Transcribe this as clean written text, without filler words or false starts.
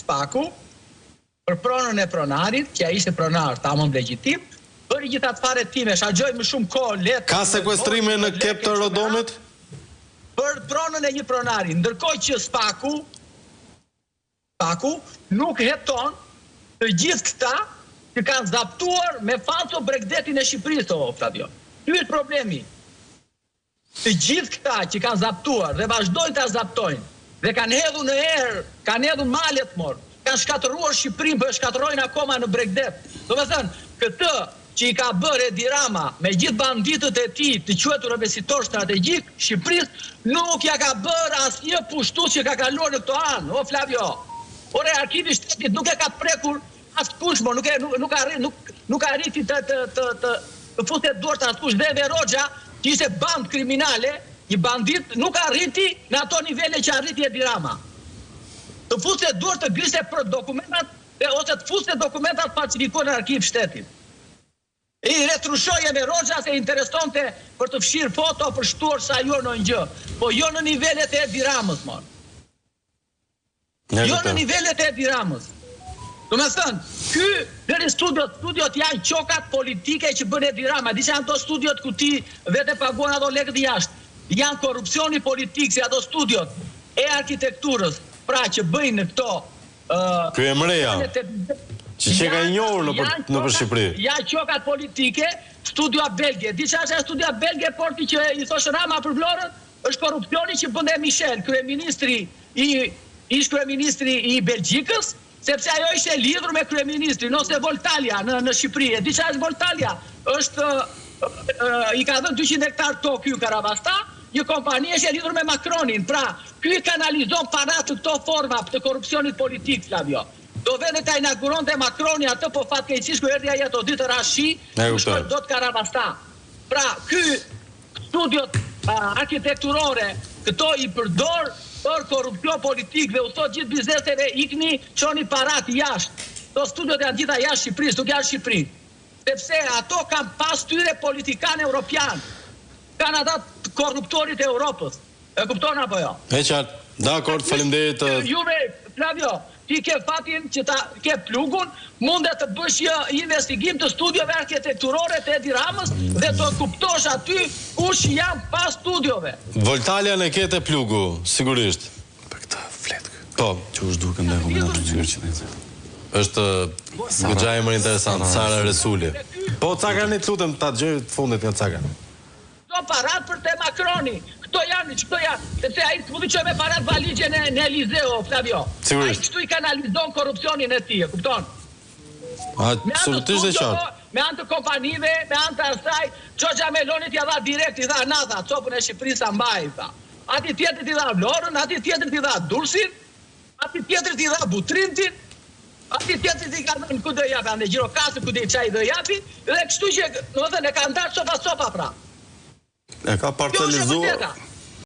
Spaku për pronën e pronarit, që ai ishte pronar tamam legjitim, bëri gjithë atë fare time, shagjoj më shumë kohë letë. Ka sekuestrime në kep të Rodomit? Për pronën e një pronari, ndërkohë që Spaku nuk heton të gjithë këta që kanë zaptuar me falso Bregdetin e Shqipërisë, Flavio. Ky është problemi. Të gjithë këta që kanë zaptuar dhe vazhdojnë të zaptojnë dhe kanë hedhur në erë, kanë hedhur malet morë, kanë shkatëruar Shqipërinë, për shkatërrojnë akoma në Bregdet. Do me thënë, këtë që i ka bërë Edi Rama me gjithë banditët e tij të quajtur investitor strategjik, Shqipërisë nuk ja ka bërë asnjë pushtues që ka kaluar në këto anë, o Flavio. Ore, arkivi i shtetit nuk e ka prekur askush, nuk arriti të fuste duart askush. Dhe Roxha, që ishte band kriminale, një bandit, nuk arriti në ato nivele që arriti Edi Rama. Të fuste duart të griste për dokumentat ose të fuste dokumentat falsifikuar në arkiv shtetit. I retrushoj me Roxha se interesonte për të fshirë foto për shtuar sa jo në një, po jo në nivelet e Edi Ramës, mon. Jo në nivelet e Edi Ramës. Do me thënë, në studiot janë qokat politike që bën Edi Rama, di që janë to studiot ku ti vete paguan ato lekët jashtë. Janë korupcioni politik, si ato studiot e arkitekturës, pra që bëjnë në këto Kryemreja, që ka njohur në për Shqipëri. Janë qokat politike, studia belge. Di që është studia belge, porti që i thoshë Rama për Vlorën, është korupcioni që bënde Michel, ish kryeministri i Belgjikës, sepse ajo ishte lidhur me kryeministrin, ose Voltalia në Shqipëri. Di që është Voltalia, i ka dhënë 200 hektar tokë ky Karabasta, një kompani është lidhur me Macronin. Pra, ky kanalizon parat të këto forma të korupcionit politik, Flavio. Do vende ta inauguron dhe Macroni atë, po fatkeqësisht ku erdhi ai ato ditë rashi, do të Karabasta. Pra, ky studiot arkitekturore, këto i përdor për korupcion politik dhe u thot gjithë bizneseve ikni, çoni parat jashtë. Do studiot janë gjitha jashtë Shqipërisë, nuk janë Shqipëri. Sepse ato kanë pas tyre politikanë europian. Kanë ata korruptorit e Europës. E kupton apo jo? E qartë. Dakor, faleminderit. Juve, Flavio, ti ke fatin që ta ke plugun, mundet të bësh një investigim të studiove arkitekturore të Edi Ramës dhe të kuptosh aty kush janë pas studiove. Voltalia në kete plugu, sigurisht. Për këtë fletë. Po. Që është duke në komendatë në qytetë. Është gëgja e më interesant, Sara Resuli. Po, Cakani, të lutem, ta gjëjë të fundit nga Cakani. Do parat për te Macroni. Këto janë, sepse ai s'mund të çojë me parat valigje në Elizeu, Flavio. Ai këtu i kanalizon korrupsionin e tij, e kupton? Absolutisht e qartë. Me anë të kompanive, me anë të asaj, Xhoxha Melonit ja dha direkt, i dha Nata, copën e Shqipërisë mbaj, tha. Ati tjetrit i dha Vlorën, ati tjetrit i dha Durrësin, ati tjetrit i dha Butrintin, ati tjetrit i ka dhënë ku do japi, ande Gjirokastër ku do çaj do japi, dhe kështu që, domethënë, e ka ndarë copa pra. E ka parcelizuar.